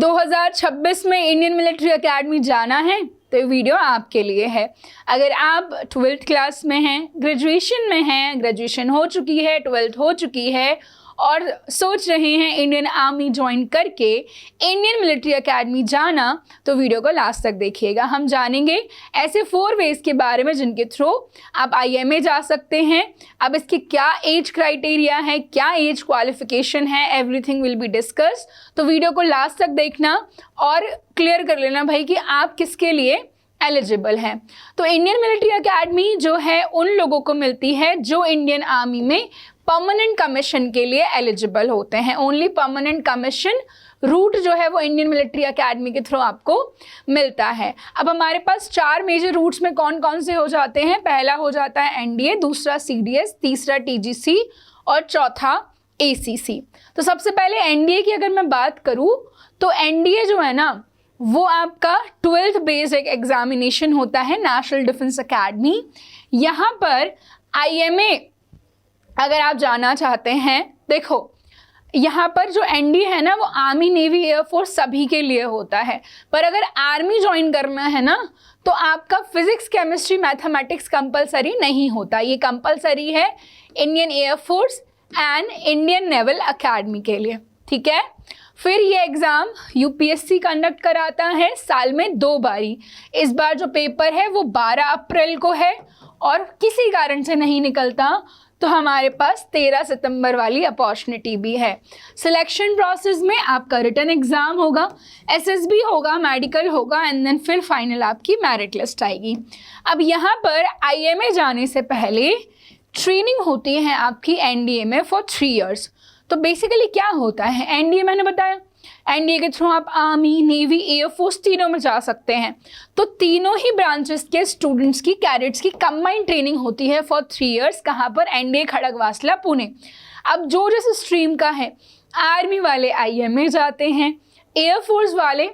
2026 में Indian military academy जाना है तो ये वीडियो आपके लिए है। अगर आप 12th क्लास में हैं, ग्रेजुएशन में हैं, ग्रेजुएशन हो चुकी है, 12th हो चुकी है और सोच रहे हैं इंडियन आर्मी ज्वाइन करके इंडियन मिलिट्री एकेडमी जाना, तो वीडियो को लास्ट तक देखिएगा। हम जानेंगे ऐसे 4 वेज के बारे में जिनके थ्रू आप IMA जा सकते हैं। अब इसके क्या एज क्राइटेरिया है, क्या एज क्वालिफिकेशन है, एवरीथिंग विल बी डिस्कस। तो वीडियो को लास्ट तक देखना और क्लियर कर लेना भाई कि आप किसके लिए एलिजिबल हैं। तो इंडियन मिलिट्री एकेडमी जो है उन लोगों को मिलती है जो इंडियन आर्मी में परमानेंट कमीशन के लिए एलिजिबल होते हैं। ओनली परमानेंट कमीशन रूट जो है वो इंडियन मिलिट्री एकेडमी के थ्रू आपको मिलता है। अब हमारे पास 4 मेजर रूट्स में कौन कौन से हो जाते हैं। पहला हो जाता है NDA, दूसरा CDS, तीसरा TGC और चौथा ACC। तो सबसे पहले NDA की अगर मैं बात करूँ तो NDA जो है ना वो आपका 12th बेस्ड एग्जामिनेशन होता है नेशनल डिफेंस एकेडमी। यहाँ पर IMA अगर आप जाना चाहते हैं, देखो यहाँ पर जो NDA है ना वो आर्मी, नेवी, एयरफोर्स सभी के लिए होता है। पर अगर आर्मी ज्वाइन करना है ना तो आपका फिजिक्स, केमिस्ट्री, मैथमेटिक्स कंपलसरी नहीं होता। ये कंपलसरी है Indian air force and Indian naval academy के लिए, ठीक है। फिर ये एग्ज़ाम UPSC कंडक्ट कराता है साल में 2 बारी। इस बार जो पेपर है वो 12 अप्रैल को है और किसी कारण से नहीं निकलता तो हमारे पास 13 सितंबर वाली अपॉर्चुनिटी भी है। सिलेक्शन प्रोसेस में आपका रिटन एग्ज़ाम होगा, SSB होगा, मेडिकल होगा एंड देन फिर फाइनल आपकी मेरिट लिस्ट आएगी। अब यहाँ पर IMA जाने से पहले ट्रेनिंग होती है आपकी NDA में फॉर 3 इयर्स। तो बेसिकली क्या होता है NDA, मैंने बताया NDA के थ्रू आप आर्मी, नेवी, एयरफोर्स तीनों में जा सकते हैं। तो तीनों ही ब्रांचेस के स्टूडेंट्स की, कैडेट्स की कंबाइंड ट्रेनिंग होती है फॉर 3 इयर्स। कहाँ पर? NDA खड़गवासला, पुणे। अब जो जिस स्ट्रीम का है, आर्मी वाले IMA जाते हैं, एयरफोर्स वाले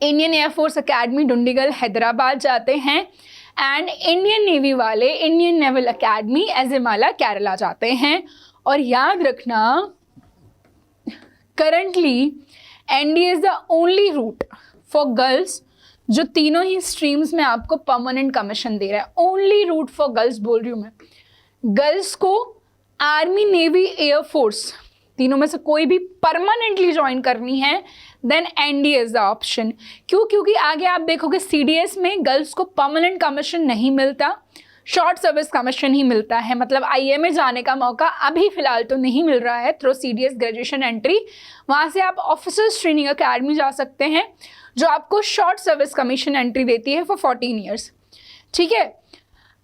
Indian air force academy Dundigal Hyderabad जाते हैं एंड इंडियन नेवी वाले Indian naval academy Ezhimala Kerala जाते हैं। और याद रखना currently NDA is the only route for girls जो तीनों ही स्ट्रीम्स में आपको परमानेंट कमीशन दे रहा है। ओनली रूट फॉर गर्ल्स बोल रही हूँ मैं। गर्ल्स को आर्मी, नेवी, एयरफोर्स तीनों में से कोई भी परमानेंटली ज्वाइन करनी है then NDA is the option. क्यों? क्योंकि आगे आप देखोगे CDS में गर्ल्स को परमानेंट कमीशन नहीं मिलता, शॉर्ट सर्विस कमीशन ही मिलता है। मतलब IMA जाने का मौका अभी फ़िलहाल तो नहीं मिल रहा है थ्रू CDS ग्रेजुएशन एंट्री। वहाँ से आप ऑफिसर्स ट्रेनिंग एकेडमी जा सकते हैं जो आपको शॉर्ट सर्विस कमीशन एंट्री देती है फॉर 14 ईयर्स, ठीक है।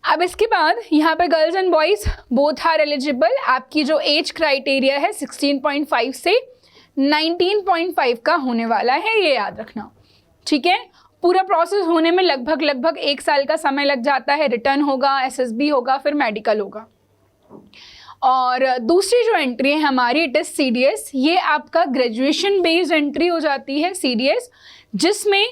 अब इसके बाद यहाँ पे girls and boys both are eligible. आपकी जो एज क्राइटेरिया है 16.5 से 19.5 का होने वाला है, ये याद रखना, ठीक है। पूरा प्रोसेस होने में लगभग 1 साल का समय लग जाता है। रिटर्न होगा, SSB होगा, फिर मेडिकल होगा। और दूसरी जो एंट्री है हमारी इट इज़ CDS। ये आपका ग्रेजुएशन बेस्ड एंट्री हो जाती है CDS, जिसमें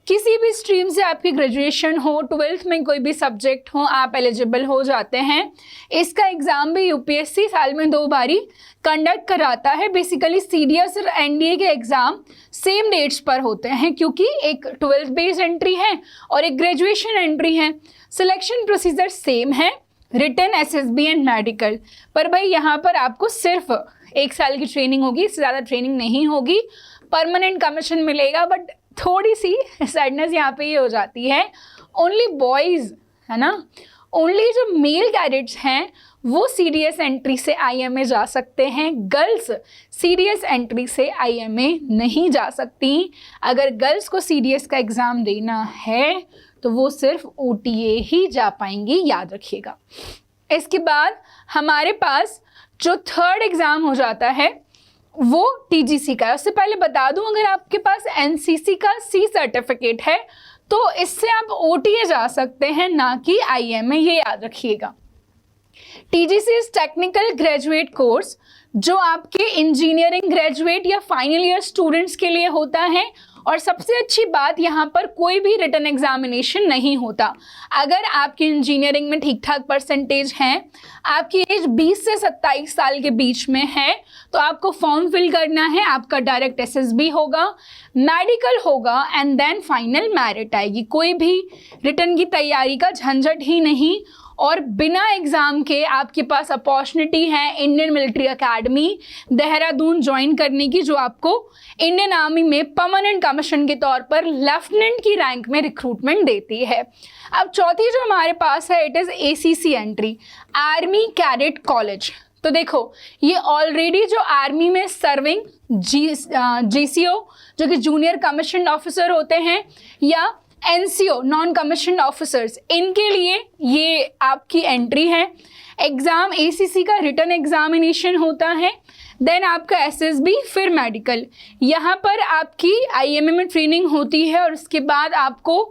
किसी भी स्ट्रीम से आपकी ग्रेजुएशन हो, 12th में कोई भी सब्जेक्ट हो, आप एलिजिबल हो जाते हैं। इसका एग्ज़ाम भी UPSC साल में 2 बारी कंडक्ट कराता है। बेसिकली CDS और NDA के एग्ज़ाम सेम डेट्स पर होते हैं क्योंकि एक 12th बेस्ड एंट्री है और एक ग्रेजुएशन एंट्री है। सिलेक्शन प्रोसीजर सेम है, रिटन, SSB एंड मेडिकल। पर भाई यहाँ पर आपको सिर्फ 1 साल की ट्रेनिंग होगी, इससे ज़्यादा ट्रेनिंग नहीं होगी। परमानेंट कमीशन मिलेगा, बट थोड़ी सी सैडनेस यहाँ पे ये हो जाती है, ओनली बॉयज़ है ना, ओनली जो मेल कैडेट्स हैं वो CDS एंट्री से IMA जा सकते हैं। गर्ल्स CDS एंट्री से IMA नहीं जा सकती। अगर गर्ल्स को CDS का एग्ज़ाम देना है तो वो सिर्फ OTA ही जा पाएंगी, याद रखिएगा। इसके बाद हमारे पास जो 3rd एग्ज़ाम हो जाता है वो TGC का है। उससे पहले बता दूं, अगर आपके पास NCC का C सर्टिफिकेट है तो इससे आप OTA जा सकते हैं, ना कि IMA, ये याद रखिएगा। TGC is technical graduate course जो आपके इंजीनियरिंग ग्रेजुएट या फाइनल ईयर स्टूडेंट्स के लिए होता है और सबसे अच्छी बात यहाँ पर कोई भी रिटन एग्जामिनेशन नहीं होता। अगर आपकी इंजीनियरिंग में ठीक ठाक परसेंटेज हैं, आपकी एज 20 से 27 साल के बीच में है, तो आपको फॉर्म फिल करना है, आपका डायरेक्ट एसएसबी होगा, मेडिकल होगा एंड देन फाइनल मेरिट आएगी। कोई भी रिटन की तैयारी का झंझट ही नहीं, और बिना एग्ज़ाम के आपके पास अपॉर्चुनिटी है Indian military academy Dehradun join करने की, जो आपको इंडियन आर्मी में परमानेंट कमीशन के तौर पर लेफ्टिनेंट की रैंक में रिक्रूटमेंट देती है। अब चौथी जो हमारे पास है, it is ACC entry, army cadet college. तो देखो, ये ऑलरेडी जो आर्मी में सर्विंग GCO जो कि जूनियर कमीशन ऑफिसर होते हैं, या NCO नॉन कमीशन ऑफिसर्स, इनके लिए ये आपकी एंट्री है। एग्ज़ाम ACC का रिटन एग्जामिनेशन होता है, देन आपका SSB, फिर मेडिकल। यहाँ पर आपकी IMA में ट्रेनिंग होती है और उसके बाद आपको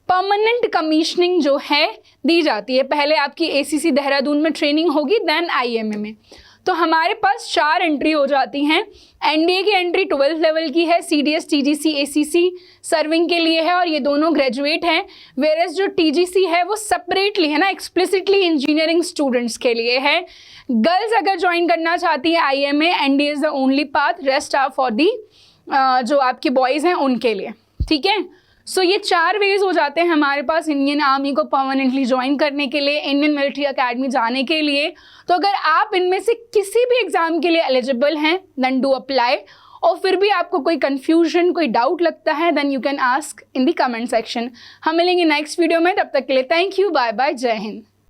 परमानेंट कमीशनिंग जो है दी जाती है। पहले आपकी ACC देहरादून में ट्रेनिंग होगी, देन IMA में। तो हमारे पास 4 एंट्री हो जाती हैं। NDA की एंट्री 12th लेवल की है, CDS TGC ACC सर्विंग के लिए है और ये दोनों ग्रेजुएट हैं, वेयरएज जो TGC है वो सेपरेटली है ना, एक्सप्लिसिटली इंजीनियरिंग स्टूडेंट्स के लिए है। गर्ल्स अगर ज्वाइन करना चाहती है IMA, NDA is the only path, rest are for दी जो आपके बॉयज़ हैं उनके लिए, ठीक है। सो ये 4 वेज हो जाते हैं हमारे पास इंडियन आर्मी को परमानेंटली ज्वाइन करने के लिए, इंडियन मिलिट्री एकेडमी जाने के लिए। तो अगर आप इनमें से किसी भी एग्ज़ाम के लिए एलिजिबल हैं, देन डू अप्लाई। और फिर भी आपको कोई कन्फ्यूजन, कोई डाउट लगता है, then you can ask in the comment section. हम मिलेंगे नेक्स्ट वीडियो में, तब तक के लिए थैंक यू, बाय बाय, जय हिंद।